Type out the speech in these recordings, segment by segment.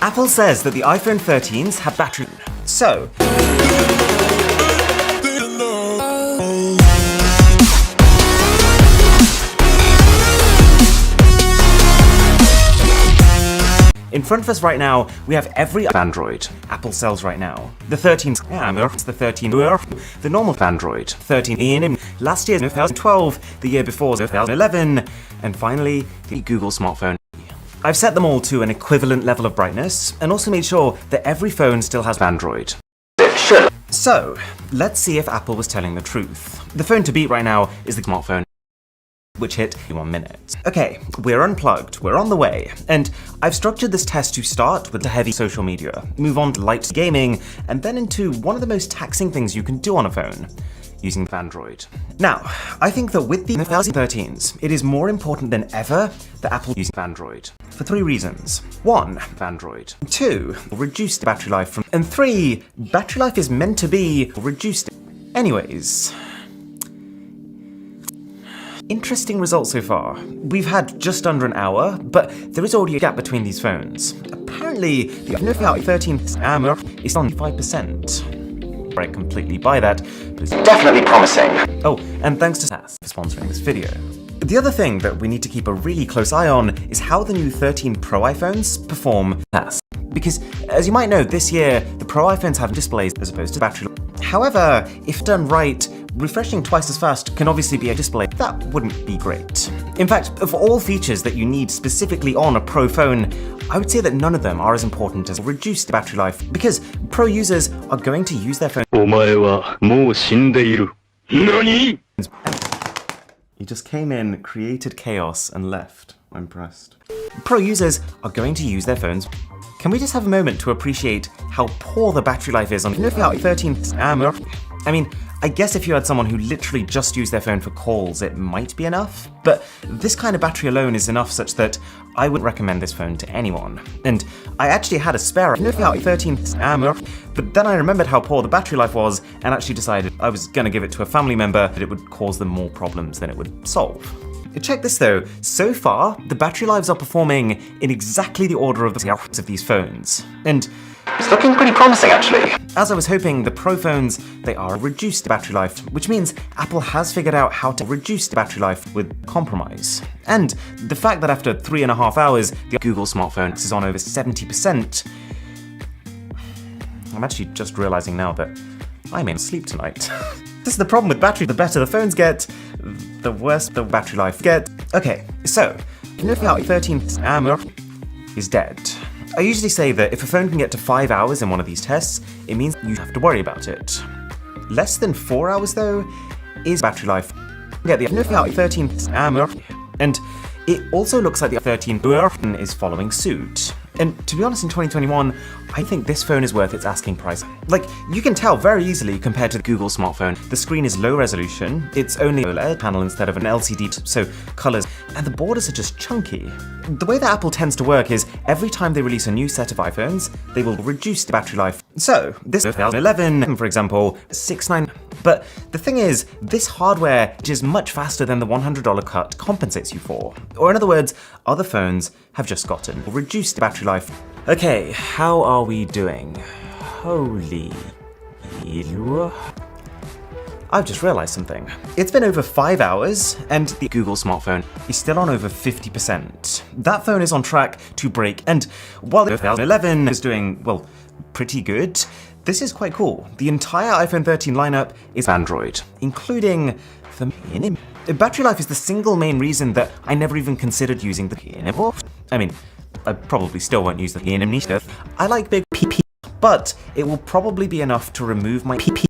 Apple says that the iPhone 13s have battery. So, in front of us right now, we have every Android Apple sells right now. The 13's it's the 13, the normal Android 13 in last year 2012, the year before 2011, and finally the Google smartphone. I've set them all to an equivalent level of brightness and also made sure that every phone still has Android. It should. So, let's see if Apple was telling the truth. The phone to beat right now is the smartphone, which hit in 1 minute. Okay, we're unplugged, we're on the way, and I've structured this test to start with the heavy social media, move on to light gaming, and then into one of the most taxing things you can do on a phone, using Android. Now, I think that with the 13s, it is more important than ever that Apple uses Android, for 3 reasons. 1, Android. 2, reduced battery life from, and 3, battery life is meant to be reduced. Anyways, interesting results so far. We've had just under an hour, but there is already a gap between these phones. Apparently, the iPhone 13 is on 5%. I completely buy that, but it's definitely promising. Oh, and thanks to SAS for sponsoring this video. The other thing that we need to keep a really close eye on is how the new 13 Pro iPhones perform SAS. Because, as you might know, this year, the Pro iPhones have displays as opposed to battery. However, if done right, refreshing twice as fast can obviously be a display. That wouldn't be great. In fact, of all features that you need specifically on a Pro phone, I would say that none of them are as important as reduced battery life, because Pro users are going to use their phone. He just came in, created chaos, and left. I'm impressed. Pro users are going to use their phones. Can we just have a moment to appreciate how poor the battery life is on the 13? I mean, I guess if you had someone who literally just used their phone for calls, it might be enough, but this kind of battery alone is enough such that I wouldn't recommend this phone to anyone. And I actually had a spare 13, but then I remembered how poor the battery life was and actually decided I was gonna give it to a family member, that it would cause them more problems than it would solve. Check this though, so far, the battery lives are performing in exactly the order of these phones. And it's looking pretty promising actually. As I was hoping, the Pro phones, they are reduced battery life, which means Apple has figured out how to reduce the battery life with compromise. And the fact that after 3.5 hours, the Google smartphone is on over 70%, I'm actually just realizing now that I'm in sleep tonight. This is the problem with battery. The better the phones get, the worse the battery life get. Okay, so, 13 is dead. I usually say that if a phone can get to 5 hours in one of these tests, it means you have to worry about it. Less than 4 hours though, is battery life. Get the 13 and it also looks like the 13 is following suit. And to be honest, in 2021, I think this phone is worth its asking price. Like, you can tell very easily compared to the Google smartphone, the screen is low resolution, it's only an OLED panel instead of an LCD, so colors, and the borders are just chunky. The way that Apple tends to work is every time they release a new set of iPhones, they will reduce the battery life. So, this 2011, for example, 6.9. But the thing is, this hardware, which is much faster than the $100 cut, compensates you for. Or in other words, other phones have just gotten reduced battery life. Okay, how are we doing? Holy... I've just realized something. It's been over 5 hours, and the Google smartphone is still on over 50%. That phone is on track to break, and while the 2011 is doing, well, pretty good, this is quite cool. The entire iPhone 13 lineup is Android, including the mini. Battery life is the single main reason that I never even considered using the I mean, I probably still won't use the mini stuff. I like big PP, but it will probably be enough to remove my PP.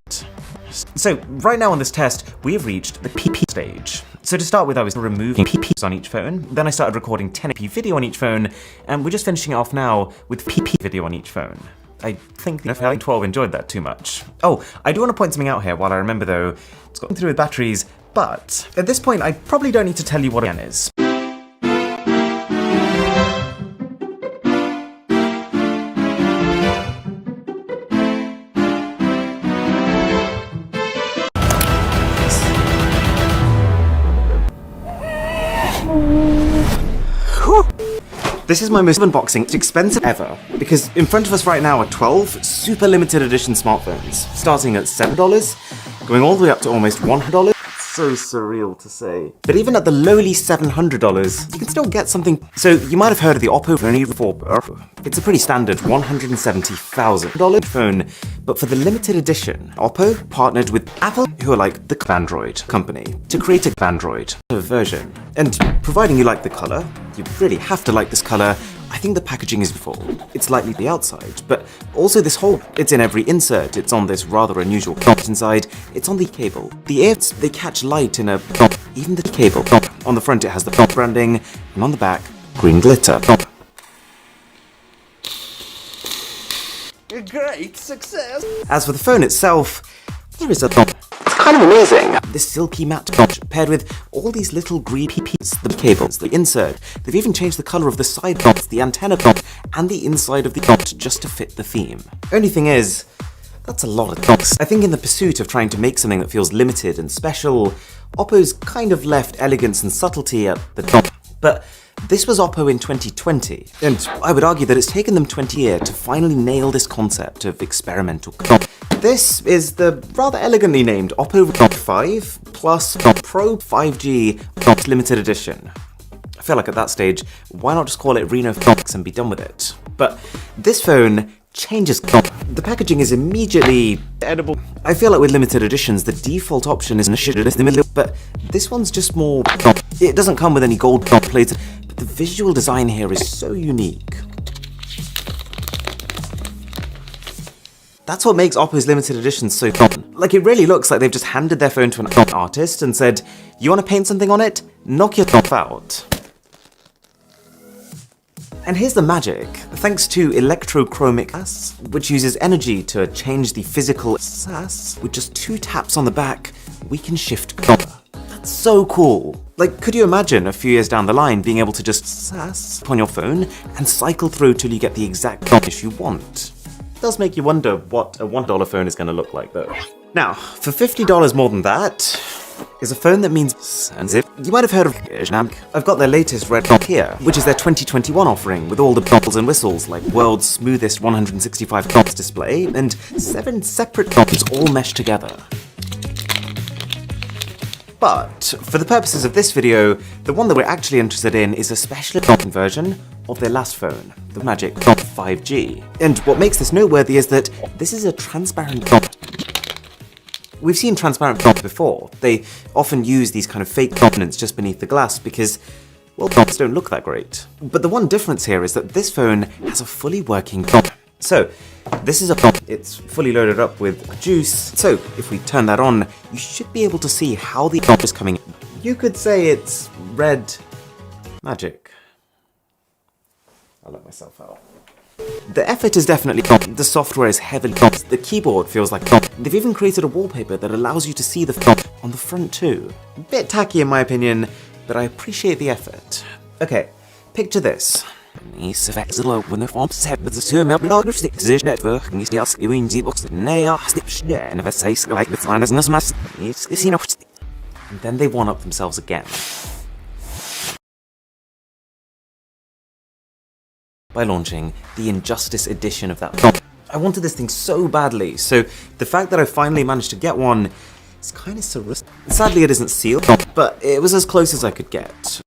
So right now on this test, we have reached the PP stage. So to start with, I was removing PPs on each phone, then I started recording 1080p video on each phone, and we're just finishing it off now with PP video on each phone. I think the iPhone 12 enjoyed that too much. Oh, I do want to point something out here while I remember though. It's going through with batteries, but at this point I probably don't need to tell you what it is. This is my most unboxing expensive ever, because in front of us right now are 12 super limited edition smartphones, starting at $7, going all the way up to almost $100. So surreal to say. But even at the lowly $700, you can still get something. So you might have heard of the Oppo Phone E4. It's a pretty standard $170,000 phone, but for the limited edition, Oppo partnered with Apple, who are like the Android company, to create a Android version. And providing you like the color, you really have to like this color. I think the packaging is full. It's lightly the outside, but also this whole, it's in every insert. It's on this rather unusual cloth inside. It's on the cable. The ears, they catch light in a, even the cable. On the front it has the branding, and on the back, green glitter. A great success! As for the phone itself, there is a it's kind of amazing. This silky matte paired with all these little green pieces, the cables, the insert. They've even changed the color of the side the antenna and the inside of the just to fit the theme. Only thing is, that's a lot of I think in the pursuit of trying to make something that feels limited and special, Oppo's kind of left elegance and subtlety at the top. But this was Oppo in 2020, and I would argue that it's taken them 20 years to finally nail this concept of experimental. This is the rather elegantly named Oppo 5 Plus Pro 5G Limited Edition. I feel like at that stage, why not just call it Reno Fox and be done with it? But this phone changes. The packaging is immediately edible. I feel like with limited editions, the default option is in the middle, but this one's just more. It doesn't come with any gold plated, but the visual design here is so unique. That's what makes Oppo's limited editions so fun. Like, it really looks like they've just handed their phone to an artist and said, you want to paint something on it? Knock your out. And here's the magic. Thanks to electrochromic glass, which uses energy to change the physical SAS, with just 2 taps on the back, we can shift color. That's so cool. Like, could you imagine a few years down the line being able to just SAS upon your phone and cycle through till you get the exact finish you want? It does make you wonder what a $1 phone is going to look like though. Now, for $50 more than that, is a phone that means zip. You might have heard of I've got their latest red here, which is their 2021 offering with all the bells and whistles like world's smoothest 165 Hz display and 7 separate buttons all meshed together. But for the purposes of this video, the one that we're actually interested in is a special version of their last phone, the Magic 5G. And what makes this noteworthy is that this is a transparent. We've seen transparent phones before. They often use these kind of fake components just beneath the glass because, well, phones don't look that great. But the one difference here is that this phone has a fully working phone. So, this is a phone. It's fully loaded up with juice. So, if we turn that on, you should be able to see how the phone is coming. You could say it's red magic. I'll let myself out. The effort is definitely the software is heavily the keyboard feels like they've even created a wallpaper that allows you to see the on the front too. A bit tacky in my opinion, but I appreciate the effort. Okay, picture this. And then they one-up themselves again. By launching the Injustice edition of that phone. I wanted this thing so badly, so the fact that I finally managed to get one is kind of surreal. Sadly it isn't sealed, but it was as close as I could get.